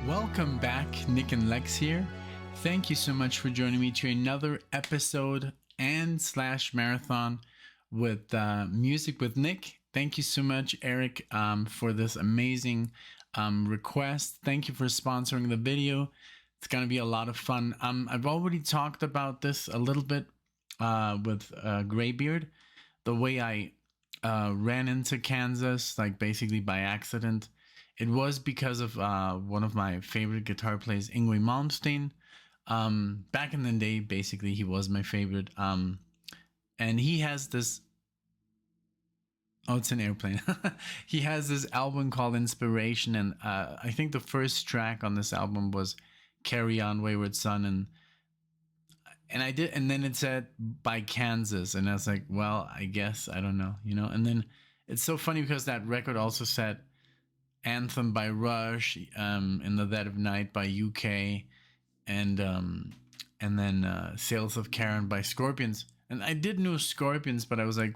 Welcome back, Nick and Lex here. Thank you so much for joining me to another episode and slash marathon with Music with Nick. Thank you so much, Eric, for this amazing request. Thank you for sponsoring the video. It's going to be a lot of fun. I've already talked about this a little bit with Graybeard, the way I ran into Kansas, like basically by accident. It was because of one of my favorite guitar players, Yngwie Malmsteen. Back in the day, basically, he was my favorite. And he has this. Oh, it's an airplane. He has this album called Inspiration, and I think the first track on this album was "Carry On, Wayward Son," and I did, and then it said by Kansas, and I was like, well, I guess I don't know, you know. And then it's so funny because that record also said Anthem by Rush, In the Dead of Night by UK, and then Sales of Karen by Scorpions. And I did know Scorpions, but I was like,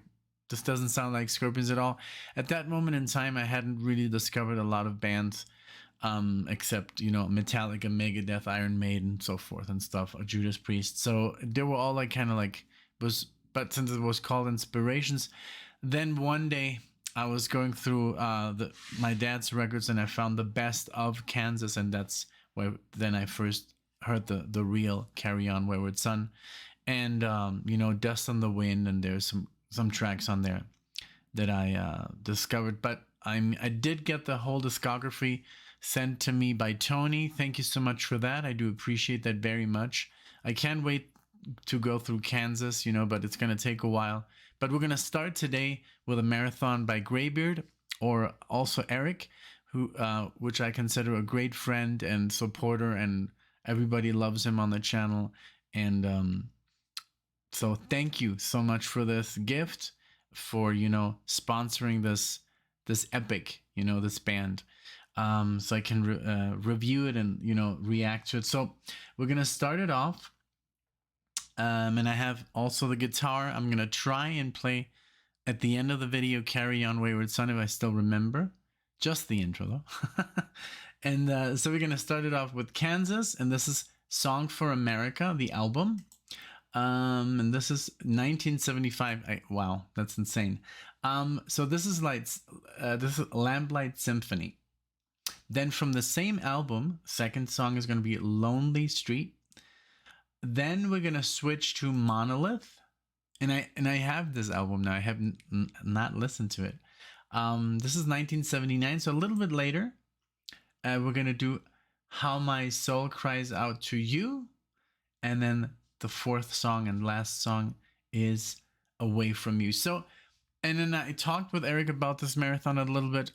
this doesn't sound like Scorpions at all. At that moment in time, I hadn't really discovered a lot of bands, except, you know, Metallica, Megadeth, Iron Maiden, so forth and stuff, Judas Priest. So they were all like kind of like but since it was called Inspirations, then one day I was going through my dad's records and I found the best of Kansas, and that's where then I first heard the real Carry On Wayward Son, and you know, Dust on the Wind, and there's some tracks on there that I discovered. But I did get the whole discography sent to me by Tony. Thank you so much for that. I do appreciate that very much. I can't wait to go through Kansas, you know, but it's going to take a while. But we're going to start today with a marathon by Graybeard, or also Eric, who which I consider a great friend and supporter, and everybody loves him on the channel. And so thank you so much for this gift, for, you know, sponsoring this epic, you know, this band, so I can review it and, you know, react to it. So we're going to start it off. And I have also the guitar. I'm going to try and play at the end of the video Carry On Wayward Son, if I still remember. Just the intro, though. And so we're going to start it off with Kansas. And this is Song for America, the album. And this is 1975. Wow, that's insane. So this is Lamplight Symphony. Then from the same album, second song is going to be Lonely Street. Then we're gonna switch to Monolith, and I have this album now. I have not listened to it. This is 1979, so a little bit later. We're gonna do How My Soul Cries Out to You, and then the fourth song and last song is Away From You. So, and then I talked with Eric about this marathon a little bit.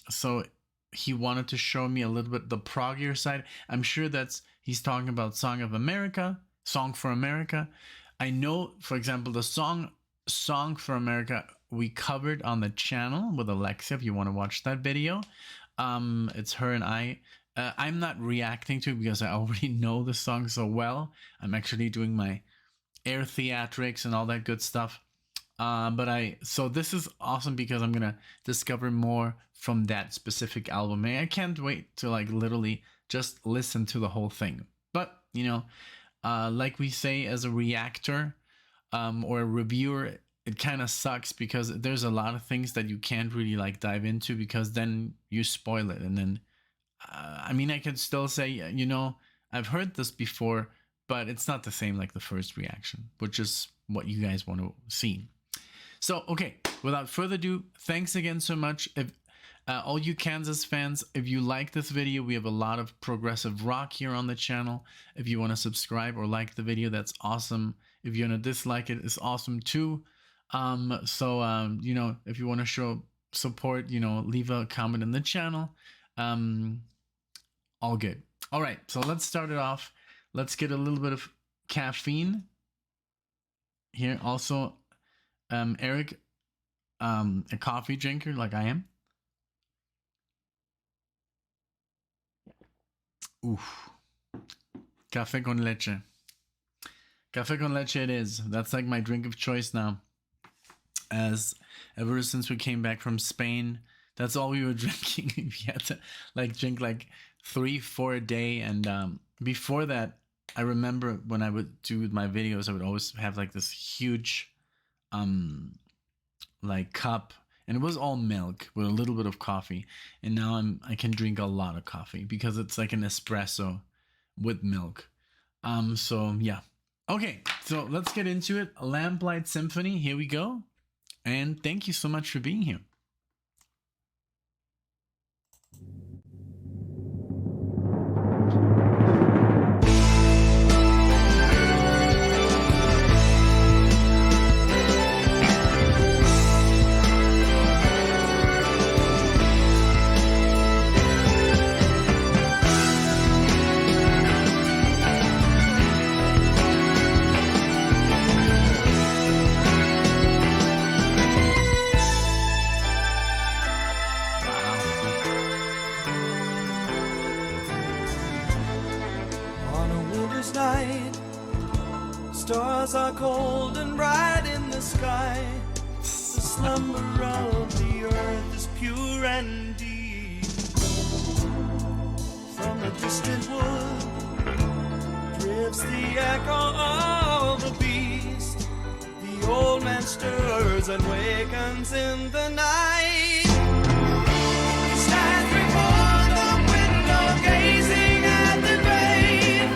So he wanted to show me a little bit the proggier side. I'm sure he's talking about Song for America. I know, for example, the Song for America we covered on the channel with Alexa, if you want to watch that video. It's her and I. I'm not reacting to it because I already know the song so well. I'm actually doing my air theatrics and all that good stuff. So this is awesome because I'm gonna discover more from that specific album. And I can't wait to like literally just listen to the whole thing. But you know, like we say as a reactor or a reviewer, it kind of sucks because there's a lot of things that you can't really like dive into because then you spoil it. And then I mean, I can still say, you know, I've heard this before, but it's not the same like the first reaction, which is what you guys want to see. So, okay, without further ado, thanks again so much. If all you Kansas fans, if you like this video, we have a lot of progressive rock here on the channel. If you want to subscribe or like the video, that's awesome. If you want to dislike it, it's awesome too. You know, if you want to show support, you know, leave a comment in the channel. All good. All right, so let's start it off. Let's get a little bit of caffeine here. Also, Eric, a coffee drinker like I am. Oof. Café con leche. Café con leche it is. That's like my drink of choice now. As ever since we came back from Spain, that's all we were drinking. We had to like drink like three, four a day. And before that, I remember when I would do my videos, I would always have like this huge um like cup, and it was all milk with a little bit of coffee. And now I can drink a lot of coffee because it's like an espresso with milk. So yeah. Okay, so let's get into it. Lamplight Symphony, here we go. And thank you so much for being here. On a winter's night, stars are cold and bright in the sky. The slumber of the earth is pure and deep. From a distant wood drifts the echo of the beast. The old man stirs and wakens in the night. He stands before the window gazing at the grave.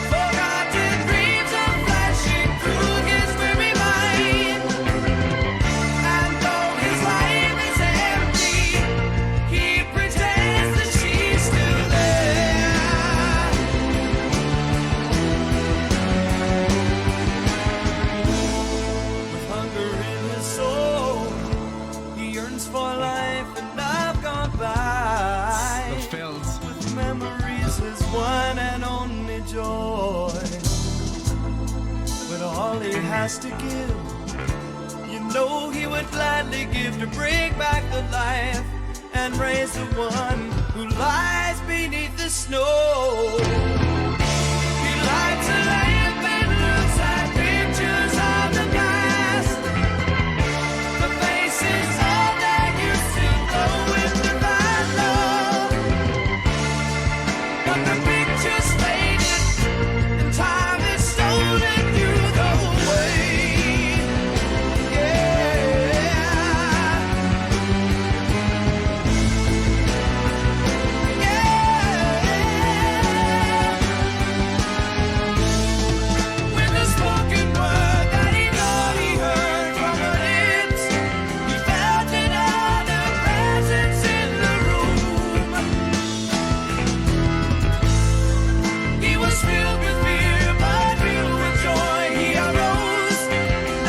Forgotten dreams are flashing through his weary mind. And though his life is empty, he pretends that she's still there. With hunger in his soul, he yearns for life and love gone by. The fills. With memories his one and only joy. But all he has to give, you know he would gladly give to bring back the life and raise the one who lies beneath the snow. He lights a lamp and looks at pictures of the past. The faces of that used to glow with divine love. But the pictures faded and time has stolen you away. Yeah. With the spoken word that he thought he heard from her lips, he felt another presence in the room. He was filled with fear, but filled with joy. He arose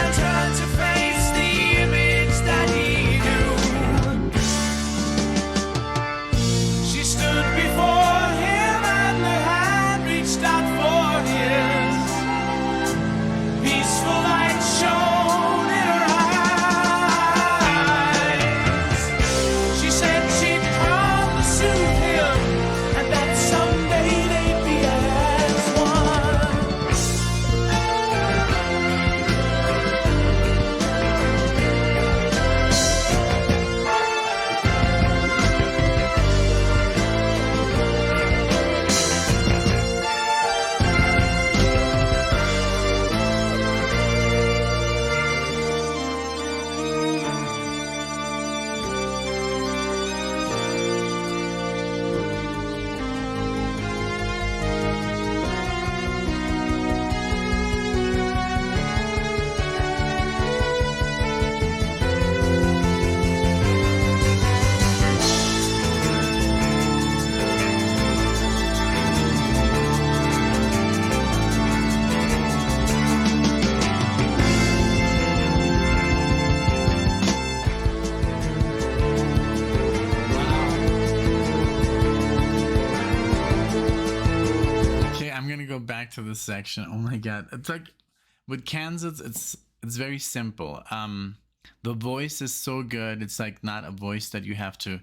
and turned to face the image that he knew. She stood before him and her hand reached out for his. Peaceful light shone in her eyes. She said she'd come to soothe him and that someday they'd be as one. Okay, I'm gonna go back to this section. Oh my god. It's like with Kansas, it's very simple. The voice is so good. It's like not a voice that you have to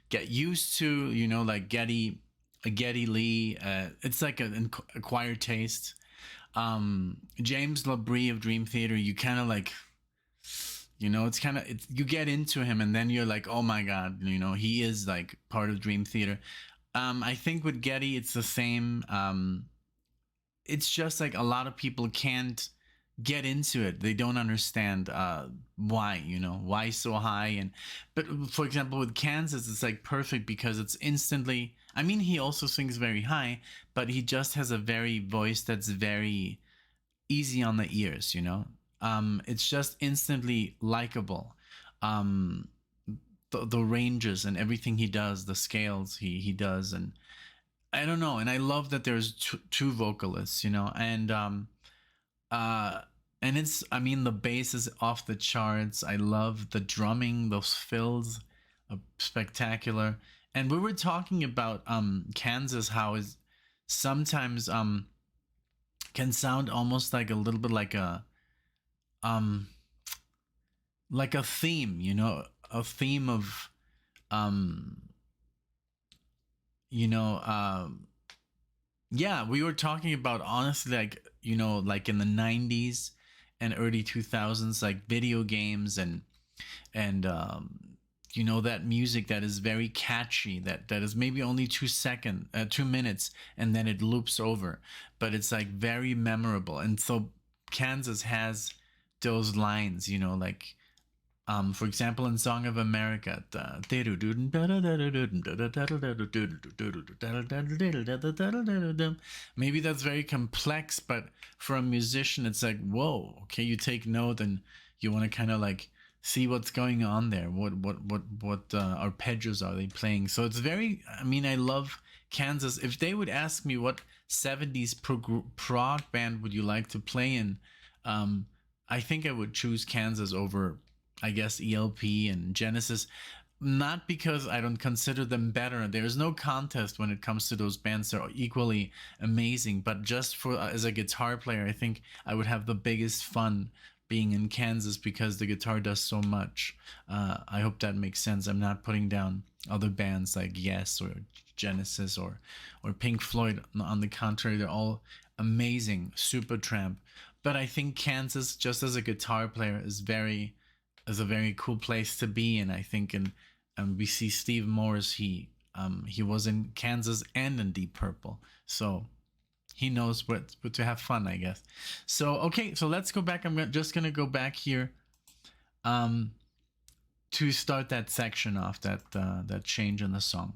get used to, you know, like Geddy Lee. It's like an acquired taste. James Labrie of Dream Theater, you kind of like, you know, it's kind of, you get into him and then you're like, oh my god, you know, he is like part of Dream Theater. I think with Getty, it's the same. It's just like a lot of people can't get into it. They don't understand why, why so high. And but for example, with Kansas, it's like perfect because it's instantly. I mean, he also sings very high, but he just has a very voice that's very easy on the ears. It's just instantly likable. Um, the ranges and everything he does, the scales he does, and I don't know. And I love that there's two vocalists, uh, and it's, I mean, the bass is off the charts. I love the drumming, those fills, spectacular. And we were talking about Kansas, how is sometimes can sound almost like a little bit um like a theme, a theme of um you know yeah, we were talking about honestly, like, like in the 90s and early 2000s, like video games and that music that is very catchy, that is maybe only 2 minutes, and then it loops over, but it's like very memorable. And so Kansas has those lines, like for example, in Song of America, maybe that's very complex, but for a musician, it's like, whoa, okay, you take note and you want to kind of like see what's going on there. What arpeggios are they playing? So it's very. I mean, I love Kansas. If they would ask me what 70s prog band would you like to play in, I think I would choose Kansas over, I guess, ELP and Genesis. Not because I don't consider them better. There's no contest when it comes to those bands. They're equally amazing. But just for as a guitar player, I think I would have the biggest fun being in Kansas because the guitar does so much. I hope that makes sense. I'm not putting down other bands like Yes or Genesis or Pink Floyd. On the contrary, they're all amazing. Supertramp. But I think Kansas, just as a guitar player, is a very cool place to be in. I think, and we see Steve Morris. He was in Kansas and in Deep Purple, so he knows what to have fun, I guess. So okay, so let's go back. I'm just gonna go back here, to start that section off, that change in the song.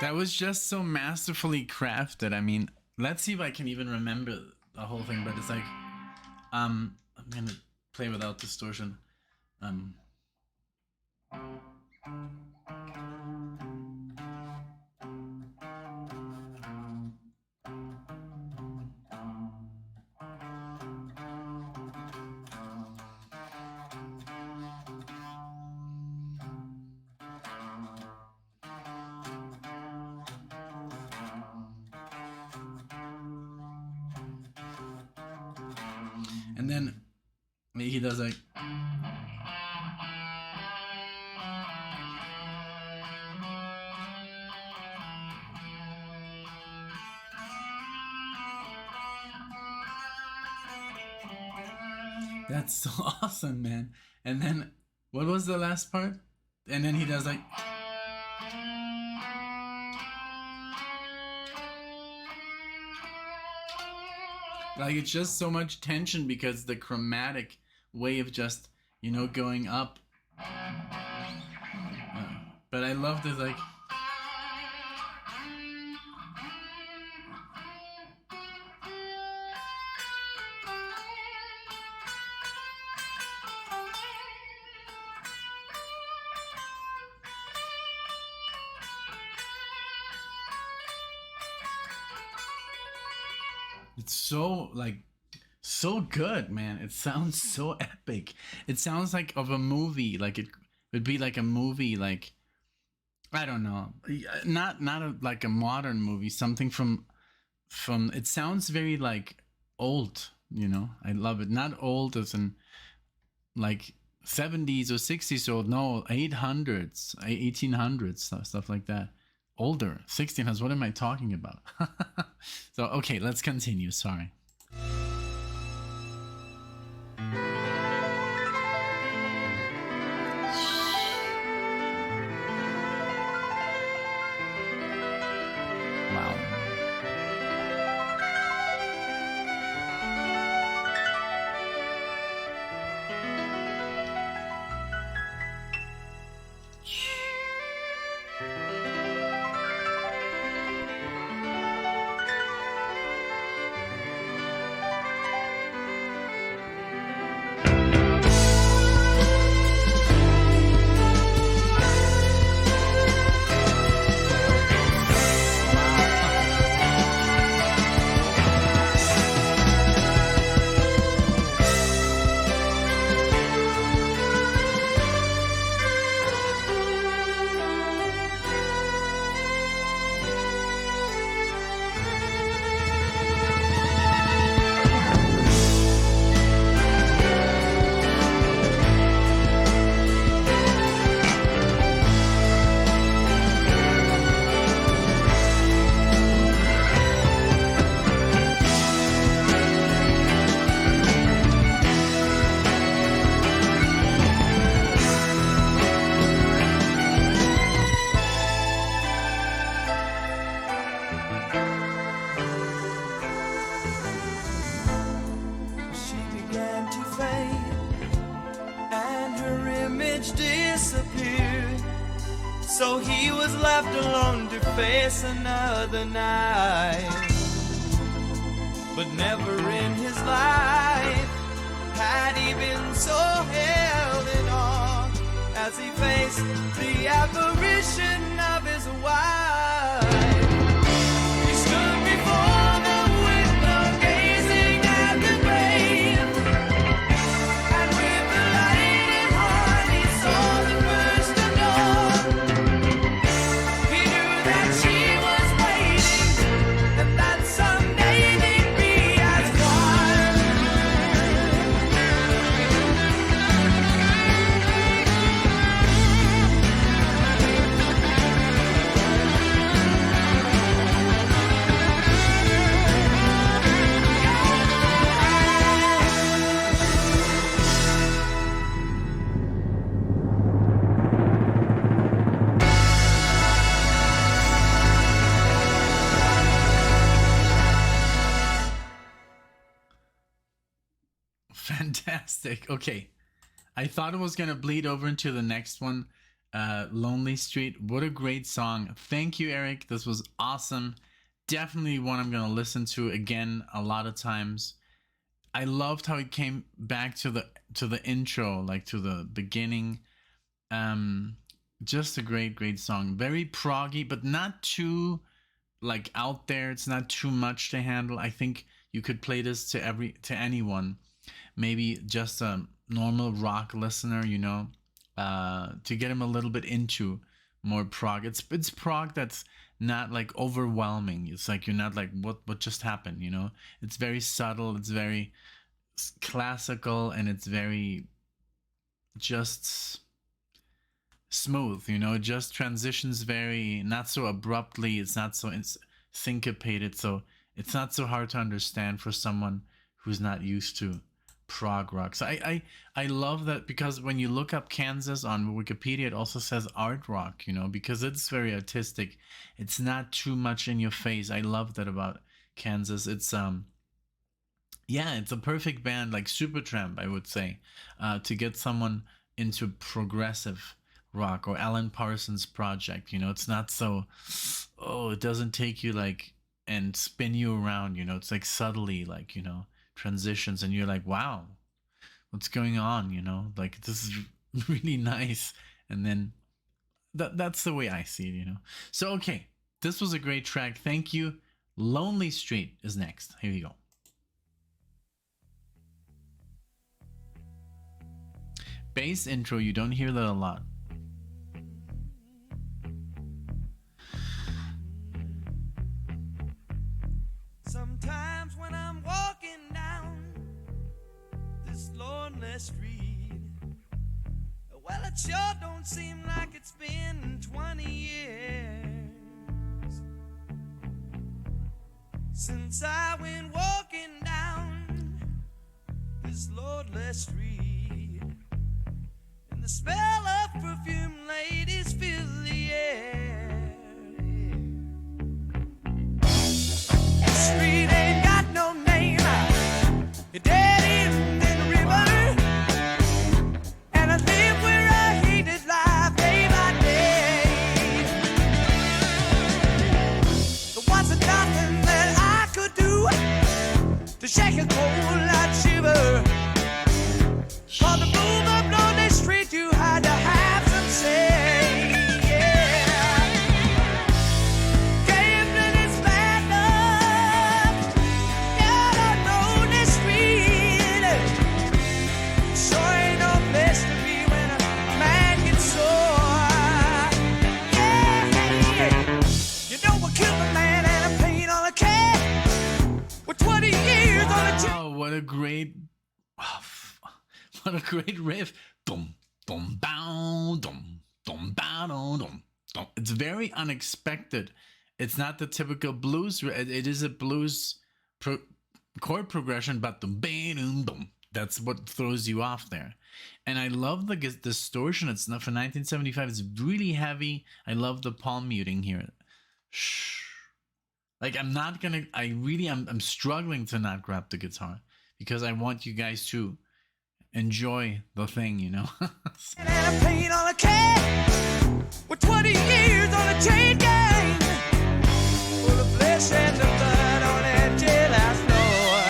That was just so masterfully crafted. I mean, let's see if I can even remember the whole thing, but it's like, I'm gonna play without distortion. And then he does like. That's so awesome, man. And then what was the last part? And then he does like. Like it's just so much tension because the chromatic way of just, going up. But I love this like. It's so good, man. It sounds so epic. It sounds like of a movie. Like it would be like a movie, like I don't know, not like a modern movie. Something from. It sounds very like old. I love it. Not old as in like 70s or 60s old. No, 800s, 1800s, stuff like that. Older, 1600s. What am I talking about? So okay, let's continue. Sorry. Wow. Disappeared, so he was left alone to face another night. But never in his life had he been so held in awe as he faced the apparition of his wife. He stood before the window gazing at the grave, and with the light in heart he saw the first of dawn. He knew that she was waiting, and that someday they'd be as one. Fantastic. Okay. I thought it was going to bleed over into the next one. Lonely Street. What a great song. Thank you, Eric. This was awesome. Definitely one I'm going to listen to again a lot of times. I loved how it came back to the intro, like to the beginning. Just a great song. Very proggy, but not too like out there. It's not too much to handle. I think you could play this to anyone. Maybe just a normal rock listener, to get him a little bit into more prog. It's prog that's not like overwhelming. It's like you're not like what just happened, It's very subtle. It's very classical, and it's very just smooth, you know, it just transitions very not so abruptly, it's not so syncopated, so it's not so hard to understand for someone who's not used to prog rock. So I love that, because when you look up Kansas on Wikipedia, it also says art rock, you know, because it's very artistic. It's not too much in your face. I love that about Kansas. It's yeah, it's a perfect band, like Supertramp, I would say, to get someone into progressive rock, or Alan Parsons Project. You know, it's not so, oh, it doesn't take you like and spin you around. You know, it's like subtly, like, you know, transitions, and you're like, wow, what's going on? You know, like, this is really nice. And then that's the way I see it. You know, so okay, this was a great track. Thank you. Lonely Street is next. Here you go. Bass intro, you don't hear that a lot. Sometimes when I'm walking down this lonely street, well, it sure don't seem like it's been 20 years since I went walking down this lonely street, and the smell of perfume ladies fill the air. The street ain't got no name, it dead end in the river, and I live where I hated life day by day. There wasn't nothing that I could do to shake a cold light shiver. For the move up lonely street, you had to have some say. Yeah. Gambling is bad luck. Got a lonely street. Sure ain't no place to be when a man gets sore. Yeah. You know what killed a man and a pain on a cat? With 20 years on a Wow, what a great, what a great riff. Dum, dum, bow, dum, dum, bow, dum, dum, dum. It's very unexpected. It's not the typical blues. It is a blues chord progression, but dum, dum, dum. That's what throws you off there. And I love the distortion. It's not for 1975. It's really heavy. I love the palm muting here. Shh. Like, I'm not gonna. I'm struggling to not grab the guitar, because I want you guys to enjoy the thing, you know. and a pain on a cat with 20 years on a chain gang, full of flesh and the blood on that jailhouse floor.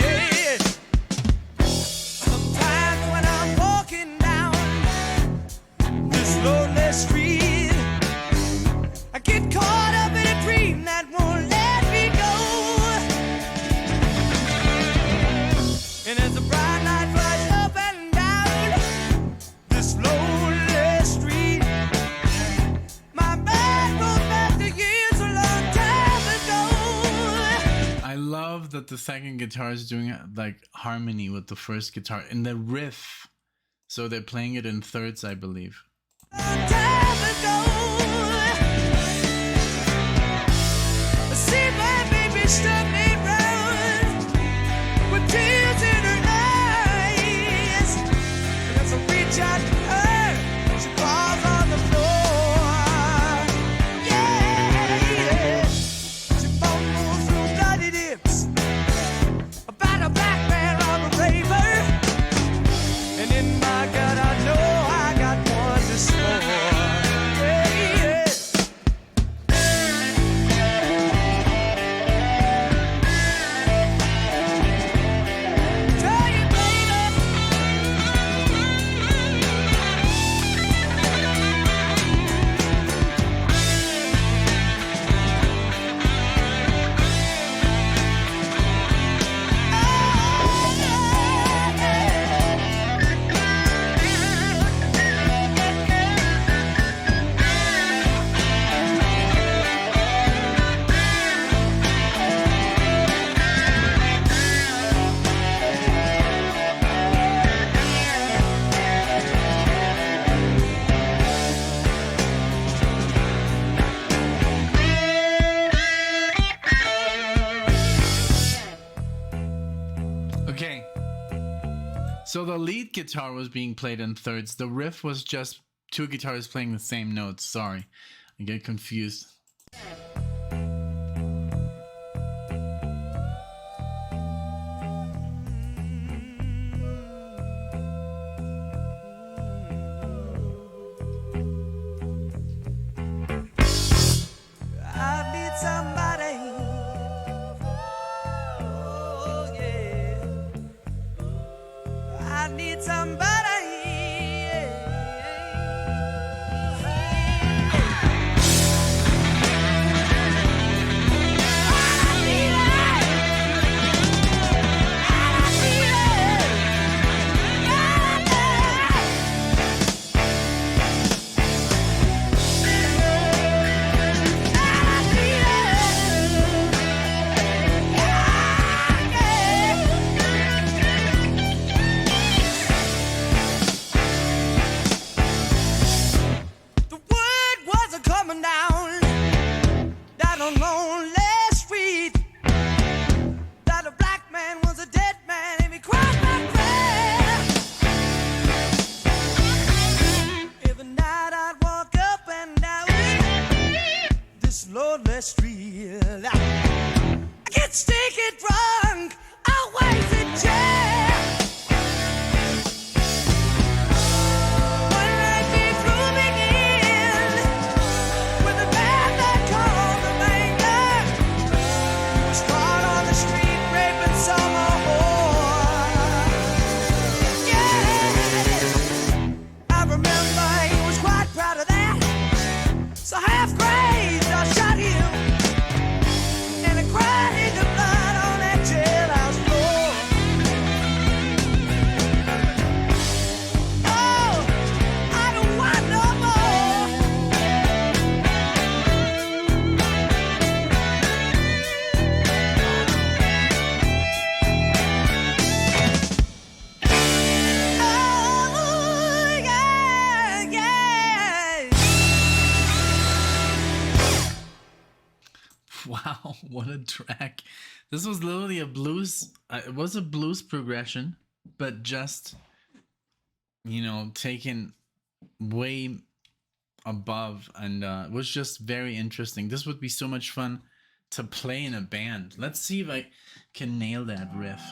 Yeah, yeah. Sometimes when I'm walking down this lonely street, I get caught up in a dream that won't let me go. And as the bright light flashes up and down this lonely street, my mind goes back to years a long time ago. I love that the second guitar is doing like harmony with the first guitar in the riff. So they're playing it in thirds, I believe. Long time ago. See my baby stuck me round with tears in her eyes. And as I reach out to her, she falls on the floor. Yeah. She fumbles through bloody dips about a black man on a raver. And in my gut I know I got one to score. Yeah. So the lead guitar was being played in thirds. The riff was just two guitars playing the same notes. Sorry, I get confused. I need somebody. Oh, yeah. I need somebody. The word wasn't coming down a lonely street that a black man was a dead man and he cried my prayer. Every night I'd walk up and down this lonely street. I get stinking drunk, always in jail. So half crazed, I shot him, and I cried in the blood on that jailhouse floor. Oh, I don't want no Oh, yeah, yeah. Wow, what a track. This was literally a blues, it was a blues progression, but just, taken way above, and it was just very interesting. This would be so much fun to play in a band. Let's see if I can nail that riff.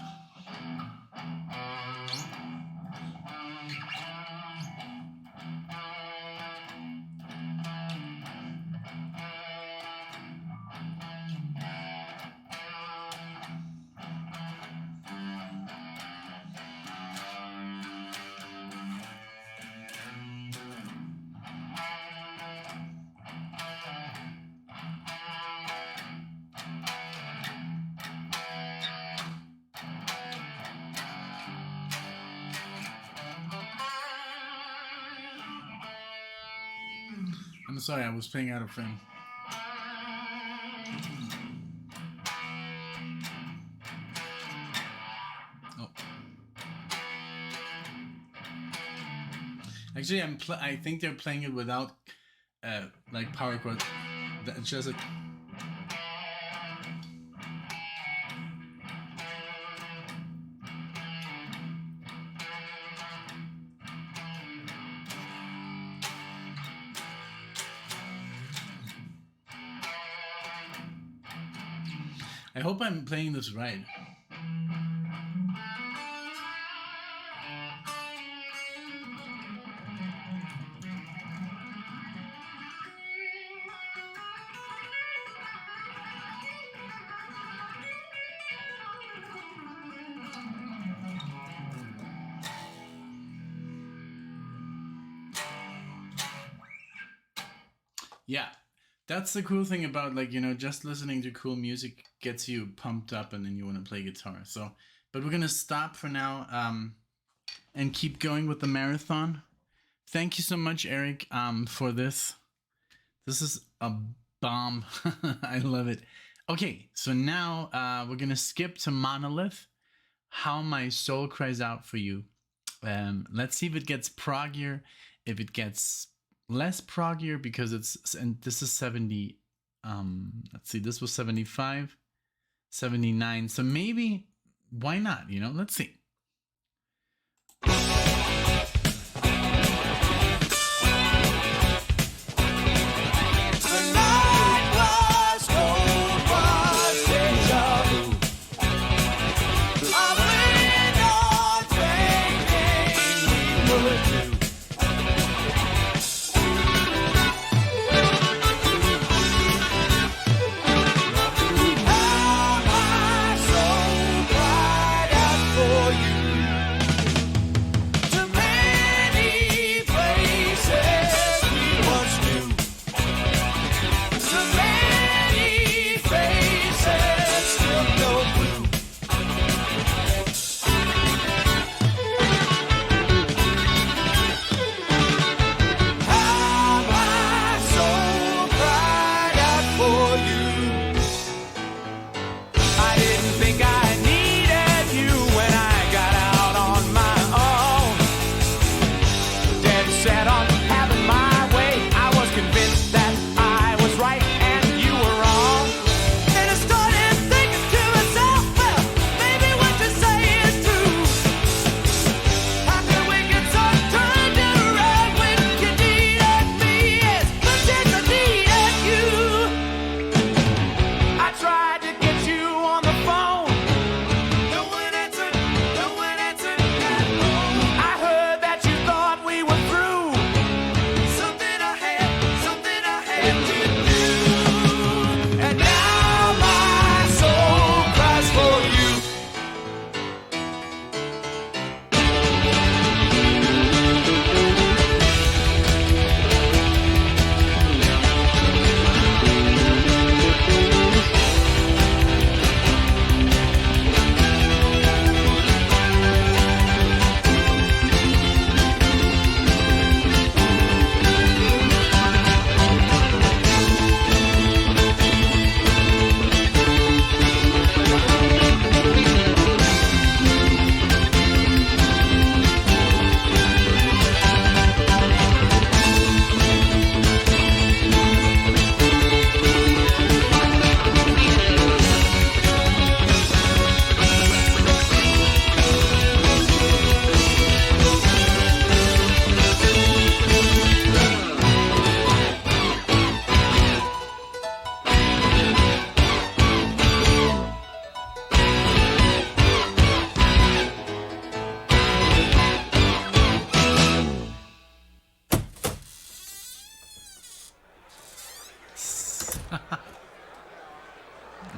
I'm sorry, I was playing out of frame. Oh. Actually, I think they're playing it without like power chords. It's just a I hope I'm playing this right. Yeah, that's the cool thing about, like, just listening to cool music gets you pumped up and then you want to play guitar. So, but we're going to stop for now and keep going with the marathon. Thank you so much, Eric, for this. This is a bomb. I love it. Okay, so now we're going to skip to Monolith. How My Soul Cries Out for You. Let's see if it gets proggier, if it gets less proggier, because and this is 70. Let's see, this was 75, 79. So maybe, why not? Let's see. would do.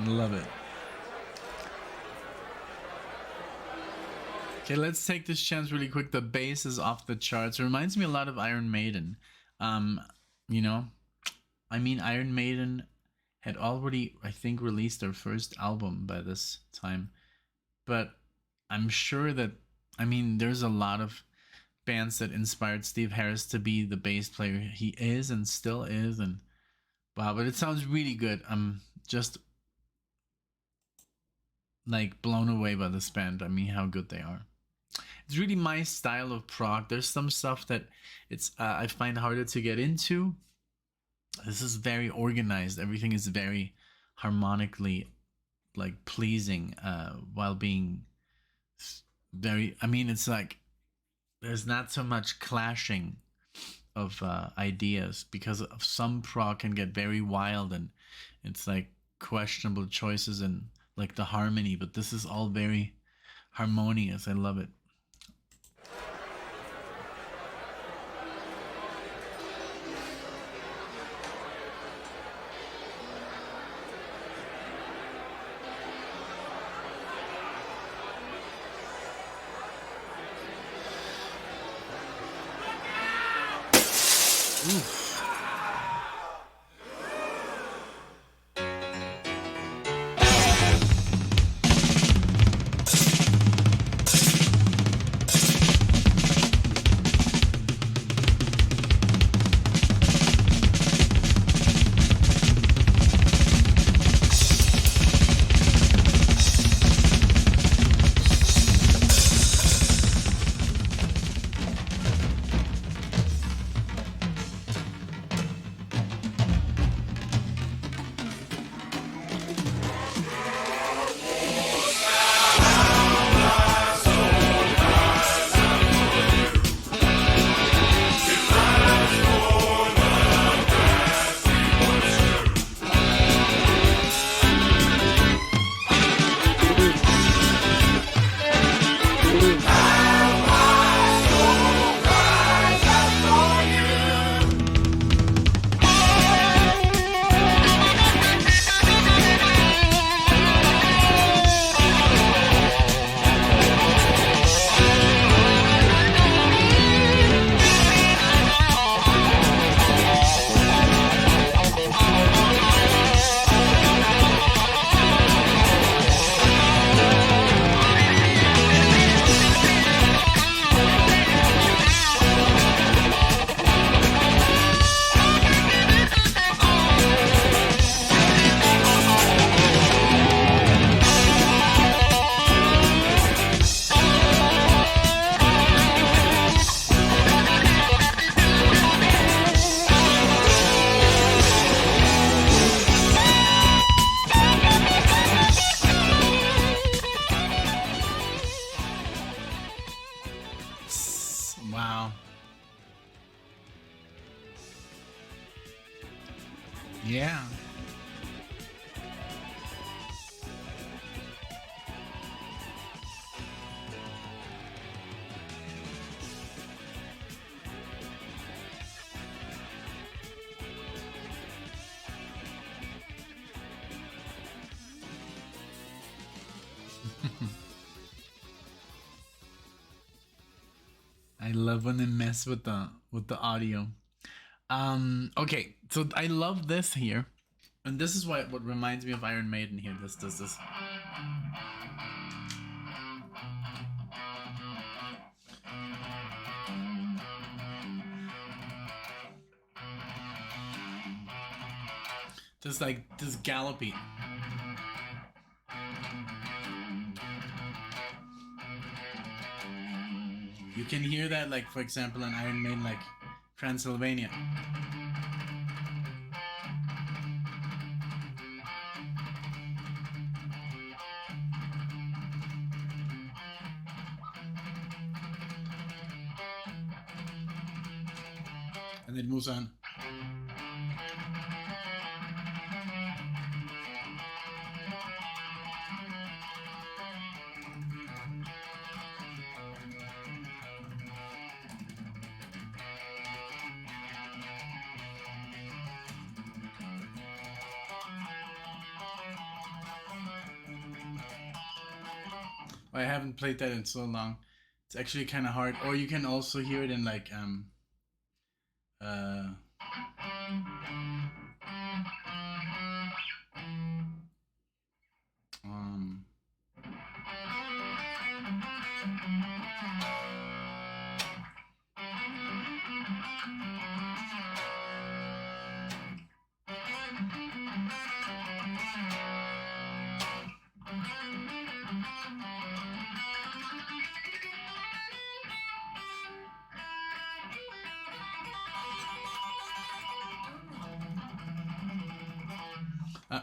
Love it. Okay, let's take this chance really quick. The bass is off the charts. It reminds me a lot of Iron Maiden. You know, I mean, Iron Maiden had already, I think, released their first album by this time. But I'm sure that, I mean, there's a lot of bands that inspired Steve Harris to be the bass player he is and still is. And wow, but it sounds really good. I'm just like blown away by this band. I mean, how good they are. It's really my style of prog. There's some stuff that it's I find harder to get into. This is very organized. Everything is very harmonically like pleasing while being very, I mean, it's like there's not so much clashing of ideas, because of some prog can get very wild and it's like questionable choices and like the harmony, but this is all very harmonious. I love it. Oof. Wow. Yeah. I love when they mess with the audio. Okay, so I love this here. And this is what reminds me of Iron Maiden here. This does this. Just like this gallopy. You can hear that, like, for example, in Iron Maiden, like Transylvania. And it moves on. I haven't played that in so long. It's actually kind of hard. Or you can also hear it in like uh um uh,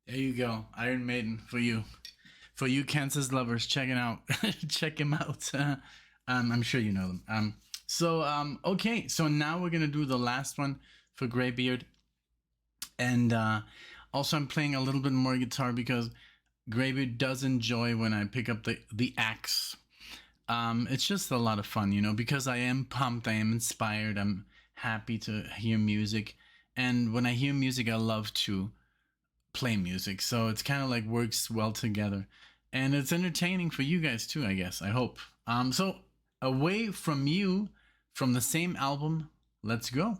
there you go. Iron Maiden for you. For you Kansas lovers, check it out. Check him out. I'm sure you know them. Okay, so now we're gonna do the last one for Greybeard. And also I'm playing a little bit more guitar because Greybeard does enjoy when I pick up the axe. It's just a lot of fun, you know, because I am pumped, I am inspired, I'm happy to hear music. And when I hear music, I love to play music. So it's kind of like works well together. And it's entertaining for you guys too, I guess. I hope. So Away From You from the same album, let's go.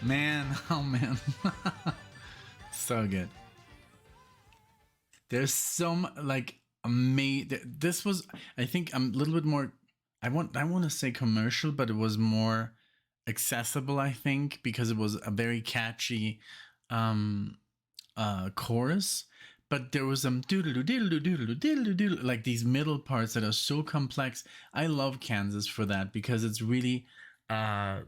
Man, oh man. So good. There's some like amazing. This was, I think, I'm a little bit more. I want to say commercial, but it was more accessible. I think because it was a very catchy um chorus, but there was some doodle doodle doodle doodle doodle like these middle parts that are so complex. I love Kansas for that because uh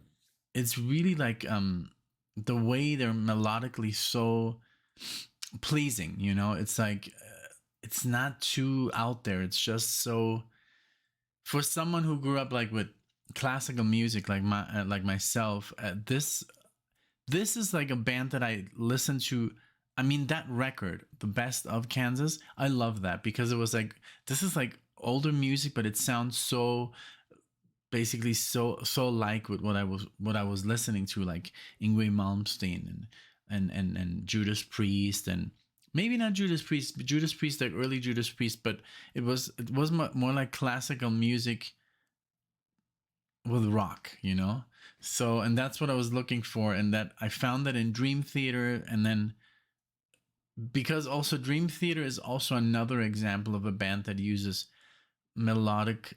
it's really like the way they're melodically so pleasing, you know. It's like it's not too out there. It's just so, for someone who grew up like with classical music like myself, this is like a band that I listen to. I mean, that record, The Best of Kansas, I love that because it was like, this is like older music, but it sounds so basically so like with what I was listening to, like Ingrid Malmsteen and Judas Priest, and maybe not Judas Priest, but Judas Priest, like early Judas Priest, but it was more like classical music with rock, you know. So, and that's what I was looking for, and that I found that in Dream Theater. And then because also Dream Theater is also another example of a band that uses melodic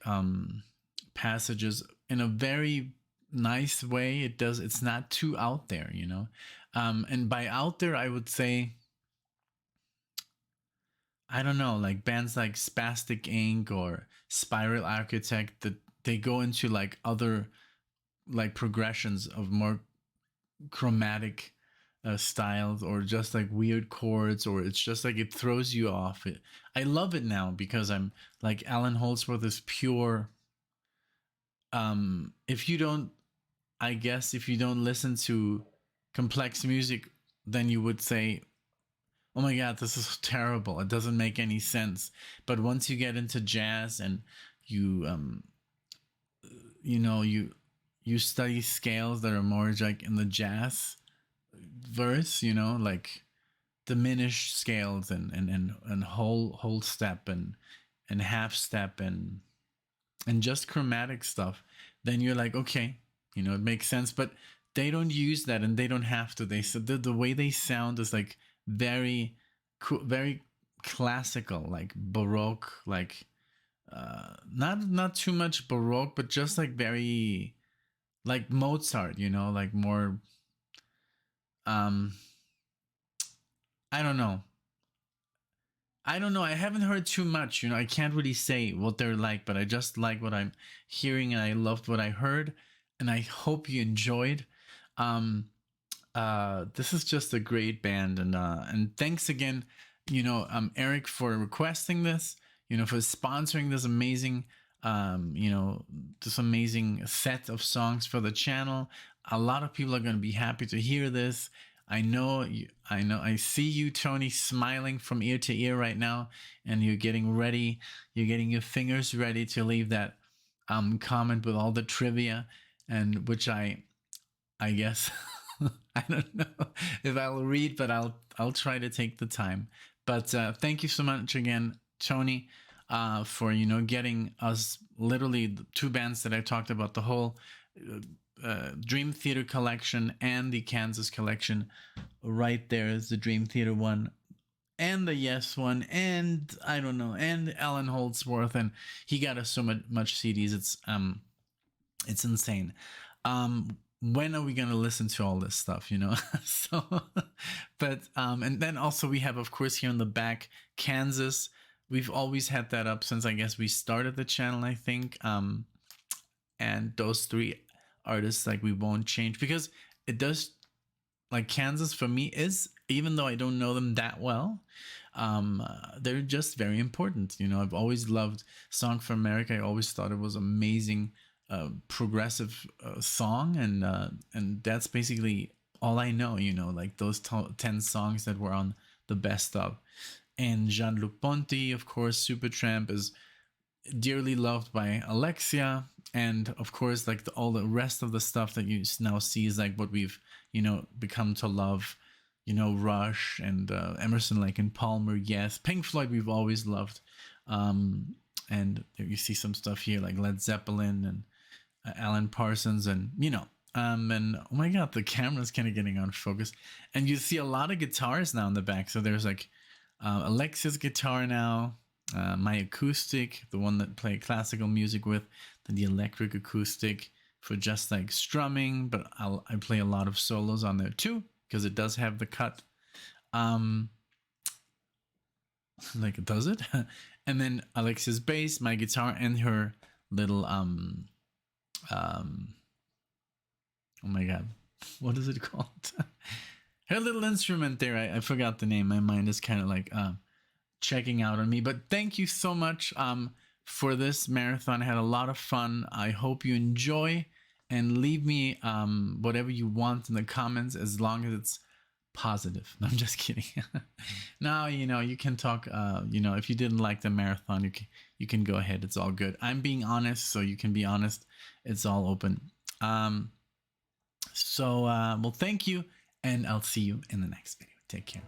passages in a very nice way. It's not too out there, you know. And by out there I would say, I don't know, like bands like Spastic Inc. or Spiral Architect, that they go into like other like progressions of more chromatic styles, or just like weird chords, or it's just like it throws you off. I love it now because I'm like, Alan Holdsworth is pure. If you don't, I guess if you don't listen to complex music, then you would say, oh my god, this is terrible, it doesn't make any sense. But once you get into jazz and you you know you study scales that are more like in the jazz verse, you know, like diminished scales and whole step and half step and just chromatic stuff, then you're like, okay, you know, it makes sense. But they don't use that, and they don't have to. They said the way they sound is like very very classical, like baroque, like not too much baroque, but just like very like Mozart, you know, like more um I don't know. I don't know. I haven't heard too much. You know, I can't really say what they're like, but I just like what I'm hearing, and I loved what I heard, and I hope you enjoyed. Um, this is just a great band, and thanks again, you know, Eric, for requesting this. You know, for sponsoring this amazing, you know, this amazing set of songs for the channel. A lot of people are going to be happy to hear this. I know, I know, I see you, Tony, smiling from ear to ear right now, and you're getting ready. You're getting your fingers ready to leave that comment with all the trivia, and which I guess I don't know if I'll read, but I'll try to take the time. But thank you so much again, Tony, for, you know, getting us literally the two bands that I talked about, the whole Dream Theater collection and the Kansas collection. Right there is the Dream Theater one, and the Yes one, and I don't know, and Alan Holdsworth, and he got us so much CDs. It's insane. When are we gonna listen to all this stuff, you know? So, but and then also we have, of course, here in the back, Kansas. We've always had that up since I guess we started the channel, I think. And those three artists, like, we won't change because it does, like, Kansas for me is, even though I don't know them that well, they're just very important. You know, I've always loved Song for America. I always thought it was amazing, progressive song, and that's basically all I know. You know, like those 10 songs that were on the best of. And Jean-Luc Ponty, of course, Supertramp is dearly loved by Alexia, and of course, like all the rest of the stuff that you now see is like what we've, you know, become to love. You know, Rush and Emerson, Lake and Palmer, yes. Pink Floyd we've always loved, and you see some stuff here like Led Zeppelin and Alan Parsons, and, you know, And oh my god, the camera's kind of getting out of focus. And you see a lot of guitars now in the back. So there's like Alexa's guitar now, my acoustic, the one that play classical music with, then the electric acoustic for just like strumming. But I play a lot of solos on there too because it does have the cut. Like it does it. And then Alexa's bass, my guitar, and her little oh my god, what is it called? Her little instrument there. I forgot the name. My mind is kind of like checking out on me. But thank you so much for this marathon. I had a lot of fun. I hope you enjoy, and leave me whatever you want in the comments, as long as it's positive. No, I'm just kidding. Now, you can talk, if you didn't like the marathon, you can go ahead. It's all good. I'm being honest, so you can be honest. It's all open. Well, thank you, and I'll see you in the next video. Take care.